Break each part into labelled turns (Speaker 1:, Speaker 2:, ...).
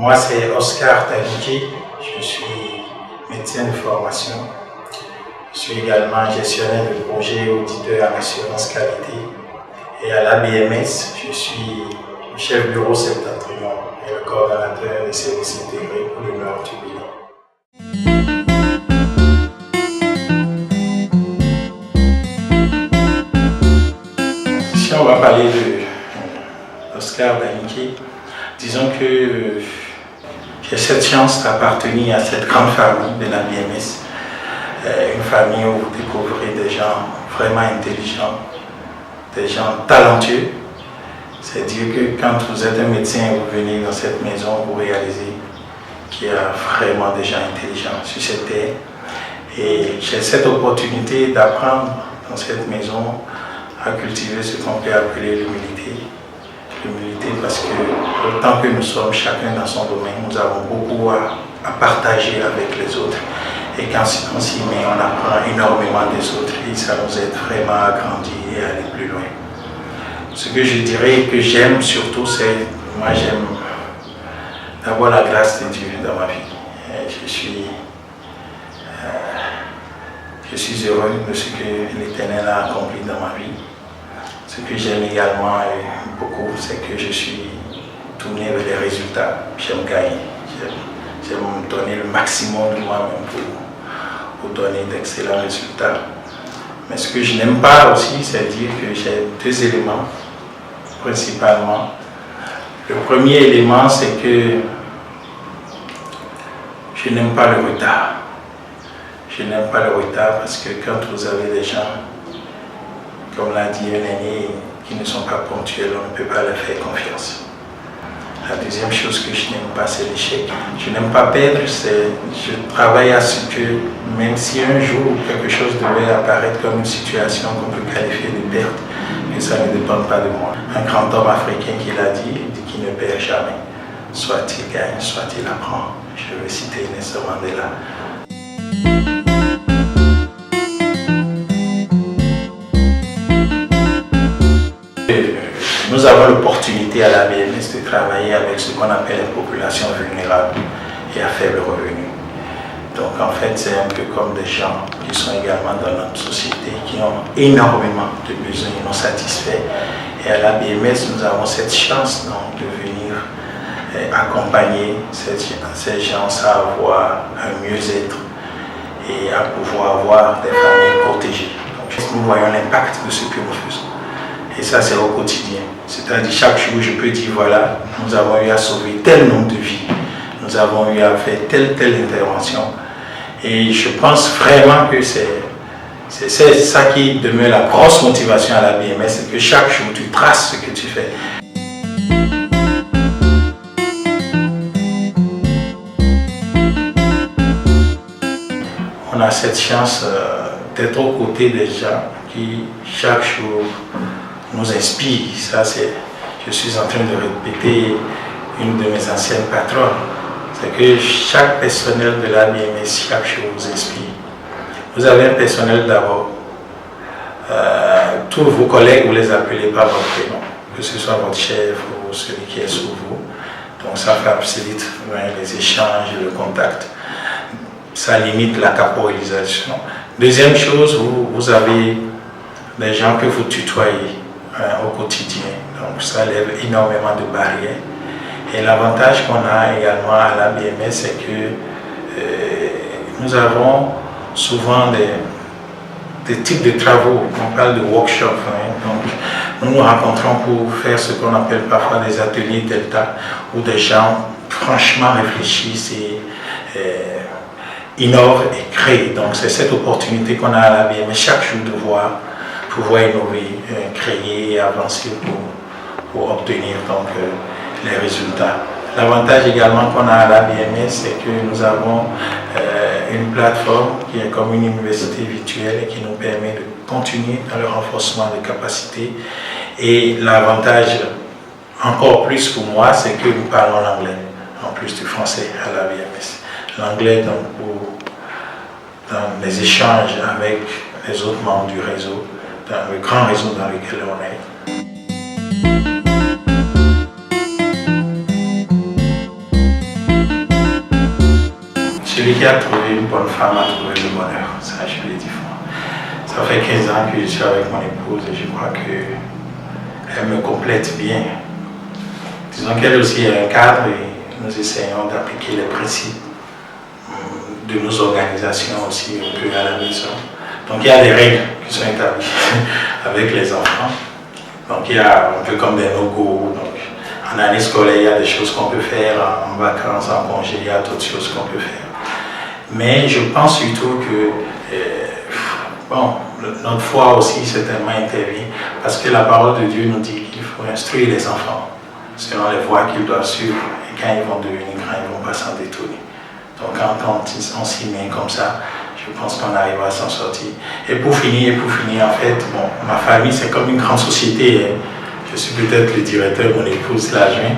Speaker 1: Moi, c'est Oscar Taguiki, je suis médecin de formation. Je suis également gestionnaire de projet auditeur en assurance qualité. Et à l'ABMS, je suis chef bureau septentrion et le coordonnateur des services intégrés pour le Nord du Bénin. Si on va parler d'Oscar Taguiki, disons que j'ai cette chance d'appartenir à cette grande famille de l'ABMS, une famille où vous découvrez des gens vraiment intelligents, des gens talentueux. C'est-à-dire que quand vous êtes un médecin et vous venez dans cette maison, vous réalisez qu'il y a vraiment des gens intelligents sur cette terre. Et j'ai cette opportunité d'apprendre dans cette maison à cultiver ce qu'on peut appeler l'humilité. L'humilité parce que autant que nous sommes chacun dans son domaine, nous avons beaucoup à partager avec les autres. Et quand on s'y met, on apprend énormément des autres et ça nous aide vraiment à grandir et à aller plus loin. Ce que je dirais que j'aime surtout, c'est, moi j'aime d'abord la grâce de Dieu dans ma vie. Je suis heureux de ce que l'Éternel a accompli dans ma vie. Ce que j'aime également beaucoup, c'est que je suis tourné vers les résultats. J'aime gagner. J'aime donner le maximum de moi-même pour donner d'excellents résultats. Mais ce que je n'aime pas aussi, c'est dire que j'ai deux éléments, principalement. Le premier élément, c'est que je n'aime pas le retard. Je n'aime pas le retard parce que quand vous avez des gens, comme l'a dit un aîné, qui ne sont pas ponctuels, on ne peut pas leur faire confiance. La deuxième chose que je n'aime pas, c'est l'échec. Je n'aime pas perdre, je travaille à ce que, même si un jour quelque chose devait apparaître comme une situation qu'on peut qualifier de perte, que ça ne dépend pas de moi. Un grand homme africain qui l'a dit, il dit qu'il ne perd jamais. Soit il gagne, soit il apprend. Je vais citer Nelson Mandela. Nous avons l'opportunité à l'ABMS de travailler avec ce qu'on appelle les populations vulnérables et à faible revenu. Donc en fait, c'est un peu comme des gens qui sont également dans notre société, qui ont énormément de besoins non satisfaits. Et à l'ABMS, nous avons cette chance donc, de venir accompagner ces gens à avoir un mieux-être et à pouvoir avoir des familles protégées. Donc, nous voyons l'impact de ce que nous faisons. Et ça, c'est au quotidien. C'est-à-dire, chaque jour, je peux dire, voilà, nous avons eu à sauver tel nombre de vies, nous avons eu à faire telle intervention. Et je pense vraiment que c'est ça qui demeure la grosse motivation à la BMS, c'est que chaque jour, tu traces ce que tu fais. On a cette chance d'être aux côtés des gens qui, chaque jour, nous inspire. Ça, je suis en train de répéter une de mes anciennes patronnes. C'est que chaque personnel de l'ABMS, chaque jour vous inspire. Vous avez un personnel d'abord. Tous vos collègues, vous les appelez par votre prénom, que ce soit votre chef ou celui qui est sous vous. Donc ça facilite les échanges, le contact. Ça limite la caporalisation. Deuxième chose, vous avez des gens que vous tutoyez au quotidien. Donc ça lève énormément de barrières. Et l'avantage qu'on a également à l'ABMS, c'est que nous avons souvent des types de travaux. On parle de workshops. Donc nous nous rencontrons pour faire ce qu'on appelle parfois des ateliers delta, où des gens franchement réfléchissent et innovent et créent. Donc c'est cette opportunité qu'on a à l'ABMS chaque jour de pouvoir innover, créer et avancer pour obtenir donc, les résultats. L'avantage également qu'on a à l'ABMS, c'est que nous avons une plateforme qui est comme une université virtuelle et qui nous permet de continuer dans le renforcement des capacités. Et l'avantage encore plus pour moi, c'est que nous parlons l'anglais, en plus du français à l'ABMS. L'anglais donc dans les échanges avec les autres membres du réseau, dans le grand réseau dans lequel on est. qui a trouvé une bonne femme a trouvé le bonheur. Ça, je l'ai dit. Ça fait 15 ans que je suis avec mon épouse et je crois qu'elle me complète bien. Disons qu'elle aussi est un cadre et nous essayons d'appliquer les principes de nos organisations aussi un peu à la maison. Donc il y a des règles qui sont établies avec les enfants. Donc il y a un peu comme des no-go. En année scolaire, il y a des choses qu'on peut faire, en vacances, en congé, il y a d'autres choses qu'on peut faire. Mais je pense surtout que notre foi aussi certainement intervient parce que la parole de Dieu nous dit qu'il faut instruire les enfants selon les voies qu'ils doivent suivre et quand ils vont devenir grands, ils ne vont pas s'en détourner. Donc quand on s'y met comme ça, je pense qu'on arrive à s'en sortir. Et pour finir, en fait, bon, ma famille c'est comme une grande société. Je suis peut-être le directeur, mon épouse l'adjointe,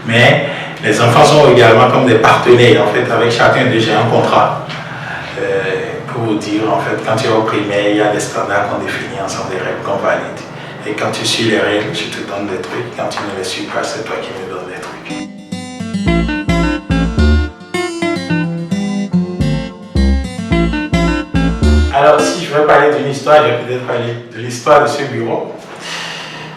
Speaker 1: mais les enfants sont également comme des partenaires. En fait, avec chacun d'eux, j'ai un contrat. Pour vous dire, en fait, quand tu es au primaire, il y a des standards qu'on définit ensemble, des règles qu'on valide. Et quand tu suis les règles, je te donne des trucs. Quand tu ne les suis pas, c'est toi qui me donnes des trucs. Alors, si je veux parler d'une histoire, je vais peut-être parler de l'histoire de ce bureau.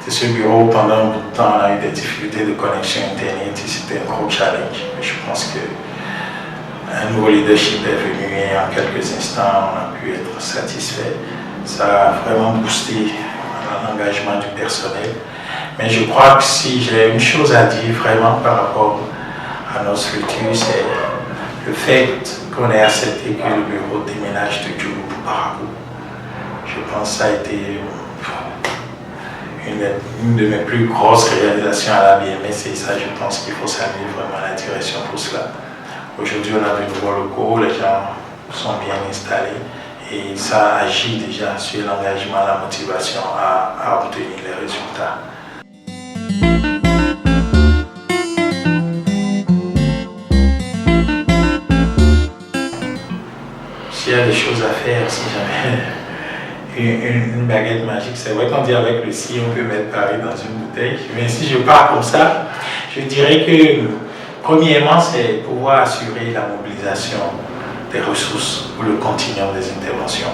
Speaker 1: De ce bureau, pendant un bout de temps, on a eu des difficultés de connexion Internet et c'était un gros challenge. Mais je pense qu'un nouveau leadership est venu et en quelques instants, on a pu être satisfait. Ça a vraiment boosté l'engagement du personnel. Mais je crois que si j'ai une chose à dire vraiment par rapport à notre structure, c'est le fait qu'on ait accepté que le bureau déménage de Djougou pour Baraboo. Je pense que ça a été une de mes plus grosses réalisations à la BMS et ça, je pense qu'il faut saluer vraiment la direction pour cela. Aujourd'hui, on a de nouveaux locaux, les gens sont bien installés et ça agit déjà sur l'engagement, la motivation à obtenir les résultats. S'il y a des choses à faire, si jamais une baguette magique, c'est vrai qu'on dit avec le si on peut mettre Paris dans une bouteille, mais si je pars comme ça, je dirais que premièrement, c'est pouvoir assurer la mobilisation des ressources pour le continuum des interventions.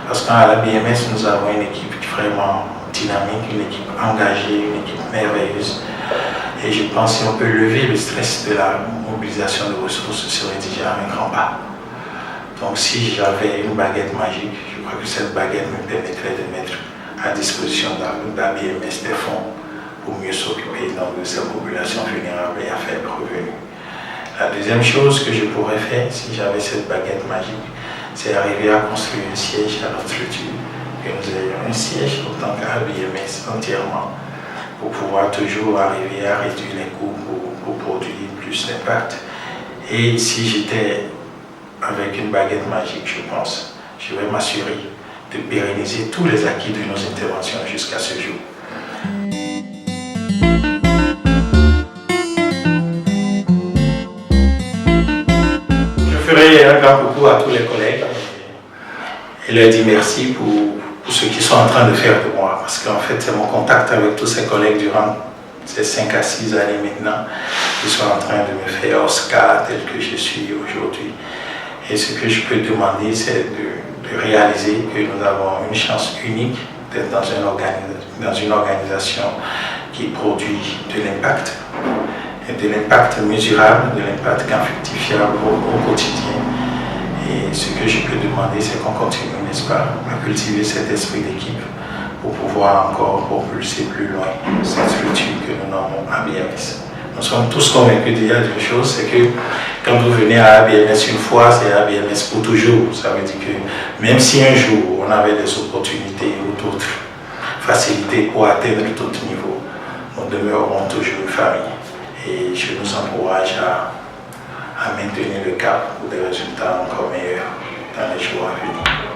Speaker 1: Parce qu'à la BMS, nous avons une équipe vraiment dynamique, une équipe engagée, une équipe merveilleuse. Et je pense que si on peut lever le stress de la mobilisation de ressources, ce serait déjà un grand pas. Donc si j'avais une baguette magique, je crois que cette baguette me permettrait de mettre à disposition de la BMS des fonds pour mieux s'occuper de cette population vulnérable et à faible revenu. La deuxième chose que je pourrais faire si j'avais cette baguette magique, c'est arriver à construire un siège à notre structure, que nous ayons un siège en tant qu'ABMS entièrement pour pouvoir toujours arriver à réduire les coûts pour produire plus d'impact. Et si j'étais avec une baguette magique, je pense, je vais m'assurer de pérenniser tous les acquis de nos interventions jusqu'à ce jour. Je ferai un grand coucou à tous les collègues et leur dire merci pour ce qu'ils sont en train de faire de moi, parce qu'en fait, c'est mon contact avec tous ces collègues durant ces 5 à 6 années maintenant qui sont en train de me faire Oscar tel que je suis aujourd'hui. Et ce que je peux demander, c'est de réaliser que nous avons une chance unique d'être dans une organisation qui produit de l'impact, et de l'impact mesurable, de l'impact quantifiable au quotidien. Et ce que je peux demander, c'est qu'on continue, n'est-ce pas, à cultiver cet esprit d'équipe pour pouvoir encore propulser plus loin cette structure que nous nommons ABMS. Nous sommes tous convaincus déjà d'une chose, c'est que quand vous venez à ABMS une fois, c'est ABMS pour toujours. Ça veut dire que même si un jour on avait des opportunités ou d'autres facilités pour atteindre d'autres niveaux, nous demeurerons toujours une famille. Et je nous encourage à maintenir le cap pour des résultats encore meilleurs dans les jours à venir.